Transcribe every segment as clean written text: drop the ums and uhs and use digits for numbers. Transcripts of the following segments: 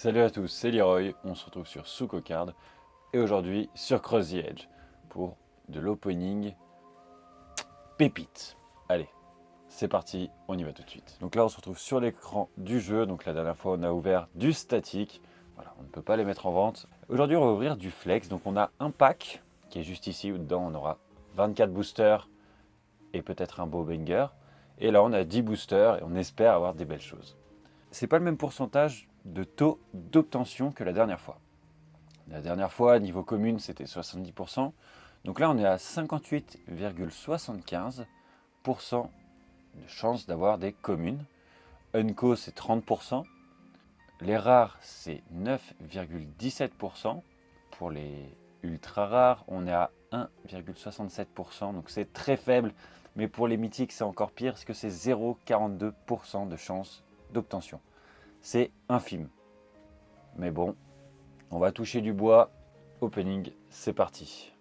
Salut à tous, c'est Leroy, on se retrouve sur Sucocard et aujourd'hui sur Cross the Edge pour de l'opening pépite. Allez, c'est parti, on y va tout de suite. Donc là on se retrouve sur l'écran du jeu, donc la dernière fois on a ouvert du statique, voilà, on ne peut pas les mettre en vente. Aujourd'hui on va ouvrir du flex, donc on a un pack qui est juste ici où dedans on aura 24 boosters et peut-être un beau banger. Et là on a 10 boosters et on espère avoir des belles choses. C'est pas le même pourcentage de taux d'obtention que la dernière fois. La dernière fois, niveau commune, c'était 70%. Donc là, on est à 58,75% de chance d'avoir des communes. Unco, c'est 30%. Les rares, c'est 9,17%. Pour les ultra rares, on est à 1,67%. Donc c'est très faible. Mais pour les mythiques, c'est encore pire parce que c'est 0,42% de chance d'obtention. C'est infime. Mais bon, on va toucher du bois. Opening, c'est parti.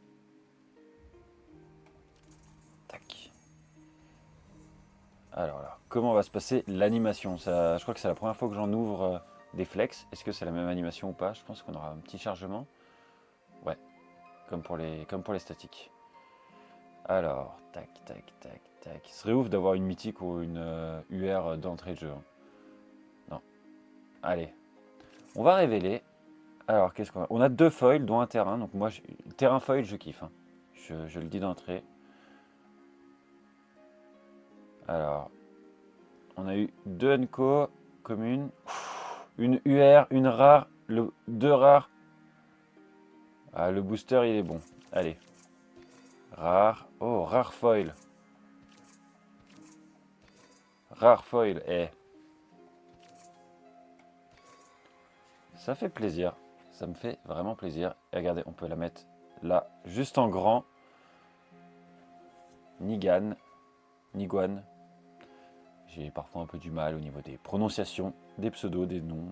Tac. Alors là, comment va se passer l'animation? Je crois que c'est la première fois que j'en ouvre des flex. Est-ce que c'est la même animation ou pas? Je pense qu'on aura un petit chargement. Ouais, comme pour les statiques. Alors, tac, tac, tac, tac. Ce serait ouf d'avoir une mythique ou une UR d'entrée de jeu. Non. Allez, on va révéler. Alors, qu'est-ce qu'on a? On a deux foils, dont un terrain. Donc moi, terrain foil, je kiffe. Hein. Je le dis d'entrée. Alors, on a eu deux Unco communes, une UR, une rare, deux rares. Ah, le booster, il est bon. Allez. Rare. Oh, rare foil. Rare foil. Eh. Ça fait plaisir. Ça me fait vraiment plaisir. Et regardez, on peut la mettre là, juste en grand. Nigan. Niguan. J'ai parfois un peu du mal au niveau des prononciations, des pseudos, des noms.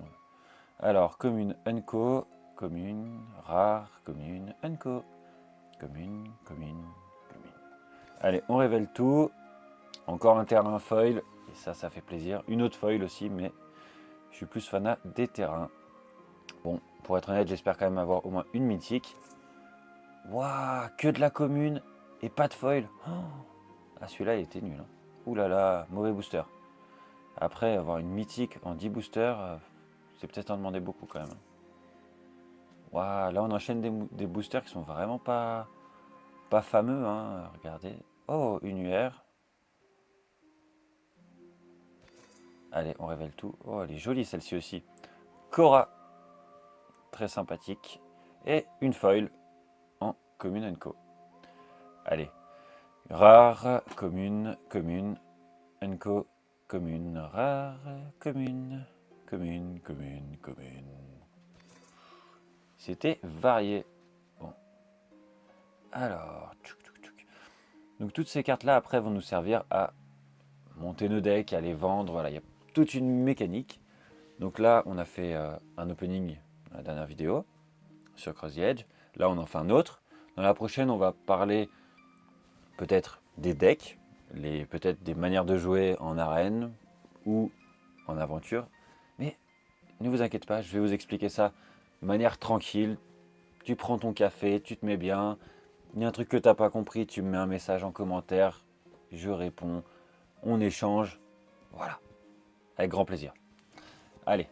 Alors, commune, Unco, commune, rare, commune, Unco, commune, commune, commune. Allez, on révèle tout. Encore un terrain foil, et ça fait plaisir. Une autre foil aussi, mais je suis plus fanat des terrains. Bon, pour être honnête, j'espère quand même avoir au moins une mythique. Waouh, que de la commune et pas de foil. Oh, ah, celui-là, il était nul. Hein. Ouh là là, mauvais booster. Après, avoir une mythique en 10 boosters, c'est peut-être en demander beaucoup quand même. Waouh, là, on enchaîne des boosters qui sont vraiment pas fameux. Hein. Regardez. Oh, une UR. Allez, on révèle tout. Oh, elle est jolie celle-ci aussi. Cora, très sympathique. Et une foil en commune Co. Allez, rare, commune, commune, Co, commune, rare, commune, commune, commune, commune. C'était varié. Bon. Alors, donc toutes ces cartes-là, après, vont nous servir à monter nos decks, à les vendre. Voilà, il y a toute une mécanique. Donc là, on a fait un opening dans la dernière vidéo sur Cross the Edge. Là, on en fait un autre. Dans la prochaine, on va parler peut-être des decks, peut-être des manières de jouer en arène ou en aventure. Mais ne vous inquiétez pas, je vais vous expliquer ça de manière tranquille. Tu prends ton café, tu te mets bien. Il y a un truc que tu n'as pas compris, tu me mets un message en commentaire. Je réponds, on échange. Voilà, avec grand plaisir. Allez.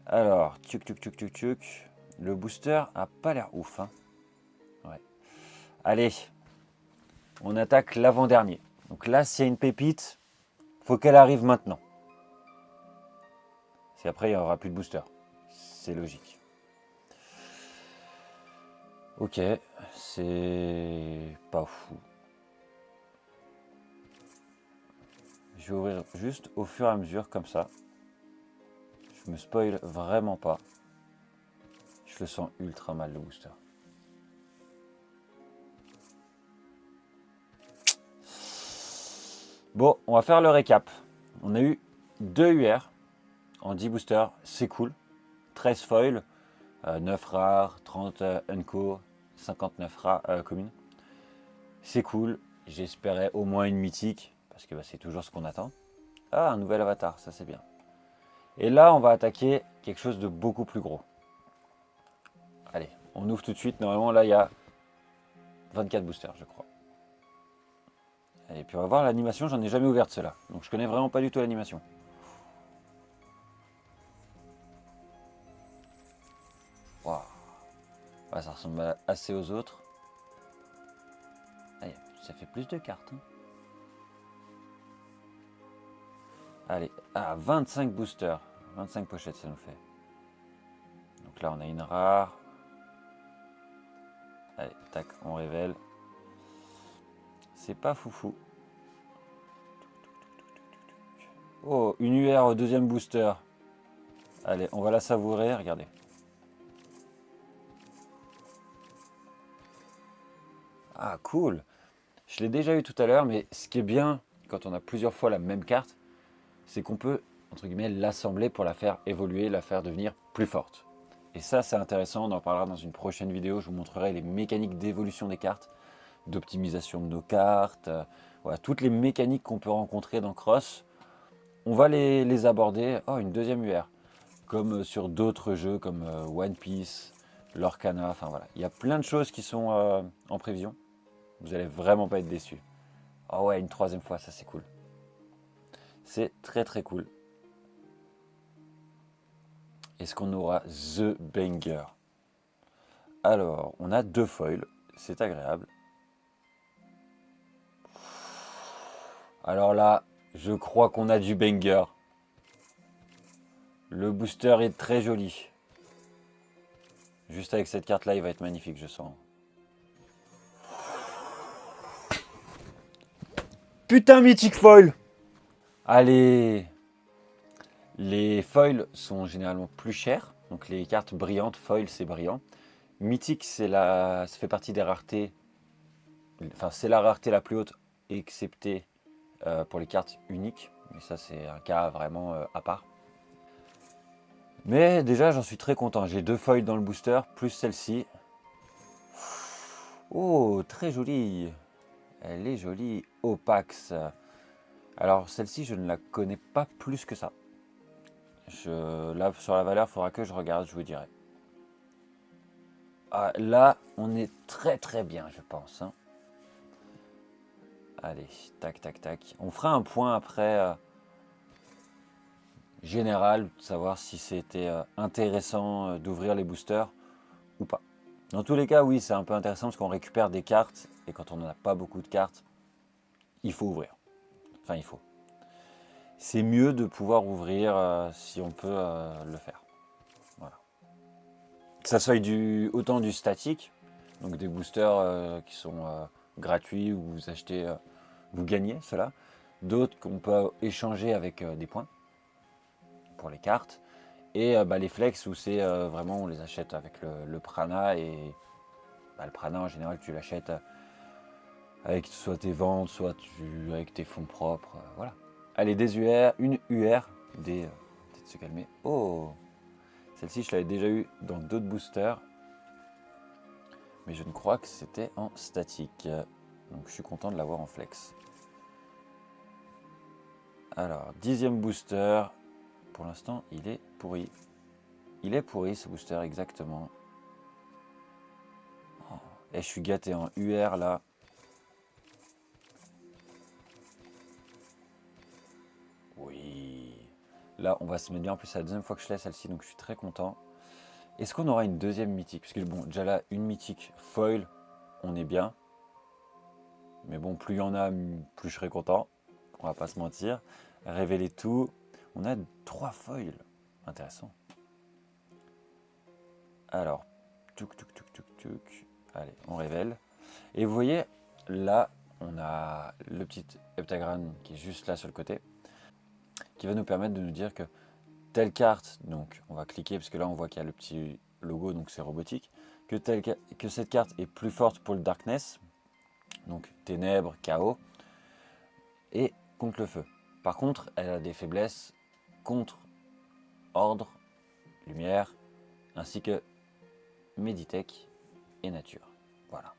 Alors, tchuk. Le booster a pas l'air ouf. Hein. Ouais. Allez, on attaque l'avant-dernier. Donc là, s'il y a une pépite, faut qu'elle arrive maintenant. Si après, il n'y aura plus de booster. C'est logique. Ok, c'est pas fou. Je vais ouvrir juste au fur et à mesure comme ça. Je me spoil vraiment pas. Je le sens ultra mal le booster. Bon, on va faire le récap. On a eu 2 UR en 10 boosters, c'est cool. 13 foils, 9 rares, 30 unco, 59 rares communes. C'est cool. J'espérais au moins une mythique, parce que bah, c'est toujours ce qu'on attend. Ah, un nouvel avatar, ça c'est bien. Et là, on va attaquer quelque chose de beaucoup plus gros. Allez, on ouvre tout de suite. Normalement, là, il y a 24 boosters, je crois. Et puis on va voir l'animation, j'en ai jamais ouvert de cela. Donc je connais vraiment pas du tout l'animation. Waouh. Ouais, ça ressemble assez aux autres. Allez, ça fait plus de cartes. Hein. Allez, 25 boosters. 25 pochettes, ça nous fait. Donc là, on a une rare. Allez, tac, on révèle. C'est pas foufou. Oh, une UR au deuxième booster. Allez, on va la savourer, regardez. Ah, cool. Je l'ai déjà eu tout à l'heure, mais ce qui est bien quand on a plusieurs fois la même carte, c'est qu'on peut, entre guillemets, l'assembler pour la faire évoluer, la faire devenir plus forte. Et ça, c'est intéressant, on en parlera dans une prochaine vidéo. Je vous montrerai les mécaniques d'évolution des cartes, d'optimisation de nos cartes, voilà, toutes les mécaniques qu'on peut rencontrer dans Cross. On va les aborder. Oh, une deuxième UR. Comme sur d'autres jeux comme One Piece, Lorcana, enfin voilà. Il y a plein de choses qui sont en prévision. Vous allez vraiment pas être déçus. Oh ouais, une troisième fois, ça c'est cool. C'est très très cool. Est-ce qu'on aura The Banger? Alors, on a 2 foils, c'est agréable. Alors là, je crois qu'on a du banger. Le booster est très joli. Juste avec cette carte là, il va être magnifique, je sens. Putain, mythique foil! Allez! Les foils sont généralement plus chers. Donc les cartes brillantes, foil c'est brillant. Mythique, ça fait partie des raretés. Enfin, c'est la rareté la plus haute, excepté pour les cartes uniques. Mais ça, c'est un cas vraiment à part. Mais déjà, j'en suis très content. J'ai 2 foils dans le booster, plus celle-ci. Oh, très jolie. Elle est jolie. Opax. Alors, celle-ci, je ne la connais pas plus que ça. Là, sur la valeur, il faudra que je regarde, je vous dirai. Ah, là, on est très très bien, je pense. Hein. Allez, tac, tac, tac. On fera un point après général, de savoir si c'était intéressant d'ouvrir les boosters ou pas. Dans tous les cas, oui, c'est un peu intéressant parce qu'on récupère des cartes et quand on n'a pas beaucoup de cartes, il faut ouvrir. Enfin, il faut. C'est mieux de pouvoir ouvrir si on peut le faire. Voilà. Que ça soit autant du statique, donc des boosters qui sont gratuits ou vous achetez, vous gagnez cela. D'autres qu'on peut échanger avec des points pour les cartes. Et les flex où c'est vraiment on les achète avec le prana et le prana en général tu l'achètes avec soit tes ventes, soit avec tes fonds propres. Voilà. Allez, des UR, une UR, peut-être se calmer. Oh, celle-ci je l'avais déjà eu dans d'autres boosters. Mais je ne crois que c'était en statique. Donc je suis content de l'avoir en flex. Alors, 10e booster. Pour l'instant, il est pourri. Il est pourri ce booster, exactement. Oh. Et je suis gâté en UR là. Oui. Là, on va se mettre bien. En plus, c'est la deuxième fois que je laisse celle-ci, donc je suis très content. Est-ce qu'on aura une deuxième mythique? Parce que bon, déjà là, une mythique foil, on est bien. Mais bon, plus il y en a, plus je serai content. On va pas se mentir. Révéler tout. On a 3 foils. Intéressant. Alors, tuc, tuc, tuc, tuc, tuc. Allez, on révèle. Et vous voyez, là, on a le petit heptagramme qui est juste là sur le côté, qui va nous permettre de nous dire que telle carte, donc on va cliquer parce que là on voit qu'il y a le petit logo, donc c'est robotique, que cette carte est plus forte pour le darkness, donc ténèbres, chaos, et contre le feu. Par contre, elle a des faiblesses contre ordre, lumière, ainsi que Meditech et nature. Voilà.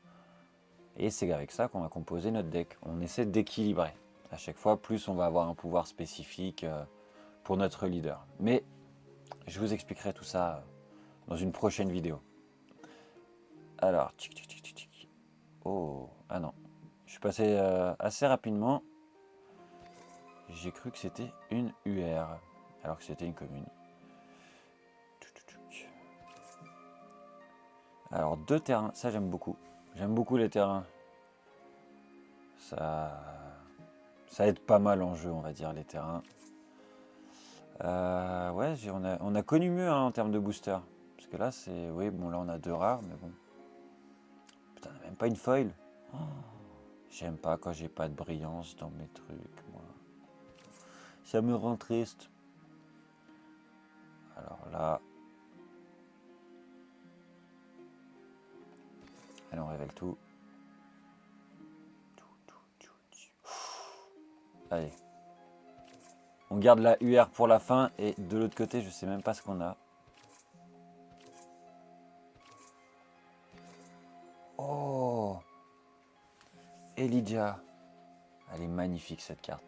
Et c'est avec ça qu'on va composer notre deck. On essaie d'équilibrer. À chaque fois, plus on va avoir un pouvoir spécifique pour notre leader. Mais Je vous expliquerai tout ça dans une prochaine vidéo. Alors, tchic, tchic, tchic, tchic. Oh, ah non. Je suis passé assez rapidement. J'ai cru que c'était une UR, alors que c'était une commune. Alors, 2 terrains, ça j'aime beaucoup. J'aime beaucoup les terrains. Ça aide pas mal en jeu, on va dire, les terrains. Ouais, on a connu mieux hein, en termes de booster. Parce que là, c'est... Oui, bon, là, on a 2 rares, mais bon. Putain, on n'a même pas une foil. Oh, j'aime pas quand j'ai pas de brillance dans mes trucs, moi. Ça me rend triste. Alors là... Allez, on révèle tout. Allez. On garde la UR pour la fin. Et de l'autre côté, je sais même pas ce qu'on a. Oh, Elijah. Elle est magnifique cette carte.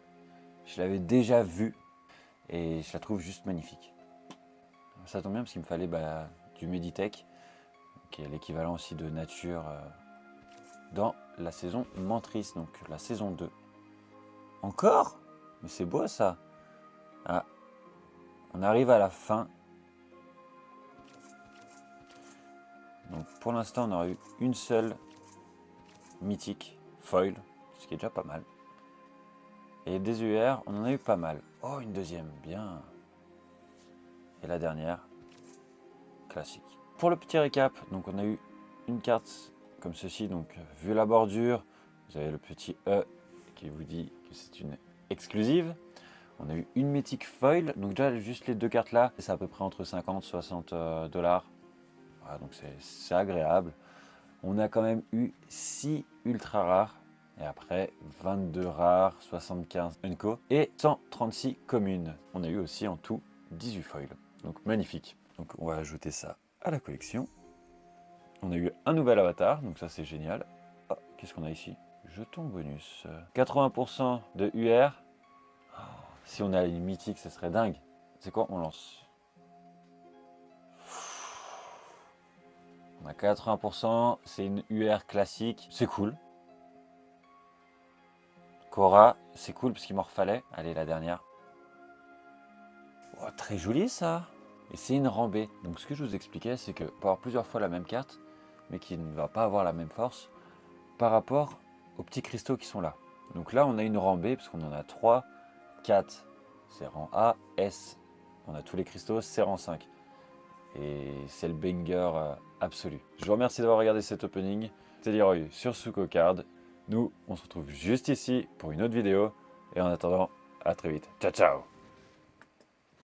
Je l'avais déjà vue. Et je la trouve juste magnifique. Ça tombe bien parce qu'il me fallait du Meditech. Qui est l'équivalent aussi de nature dans la saison Mantris. Donc la saison 2. Encore? Mais c'est beau ça. Ah, on arrive à la fin. Donc pour l'instant, on aura eu une seule mythique foil, ce qui est déjà pas mal. Et des UR, on en a eu pas mal. Oh, une deuxième, bien. Et la dernière, classique. Pour le petit récap, donc on a eu une carte comme ceci. Donc vu la bordure, vous avez le petit E qui vous dit que c'est une exclusive. On a eu une mythique foil, donc déjà juste les 2 cartes là, c'est à peu près entre 50 et 60 dollars. Voilà, donc c'est agréable. On a quand même eu 6 ultra rares, et après 22 rares, 75 unco et 136 communes. On a eu aussi en tout 18 foils, donc magnifique. Donc on va ajouter ça à la collection. On a eu un nouvel avatar, donc ça c'est génial. Oh, qu'est-ce qu'on a ici? Jeton bonus. 80% de UR. Si on a une mythique, ce serait dingue. C'est quoi? On lance. On a 80%, c'est une UR classique. C'est cool. Cora, c'est cool parce qu'il m'en refallait. Allez, la dernière. Oh, très joli ça. Et c'est une rambée. Donc ce que je vous expliquais, c'est que pour avoir plusieurs fois la même carte, mais qui ne va pas avoir la même force, par rapport aux petits cristaux qui sont là. Donc là, on a une rambée, parce qu'on en a 3, 4, c'est rang A, S, on a tous les cristaux, c'est rang 5. Et c'est le banger absolu. Je vous remercie d'avoir regardé cet opening. C'était Leroy sur Sucocard. Nous, on se retrouve juste ici pour une autre vidéo. Et en attendant, à très vite. Ciao, ciao!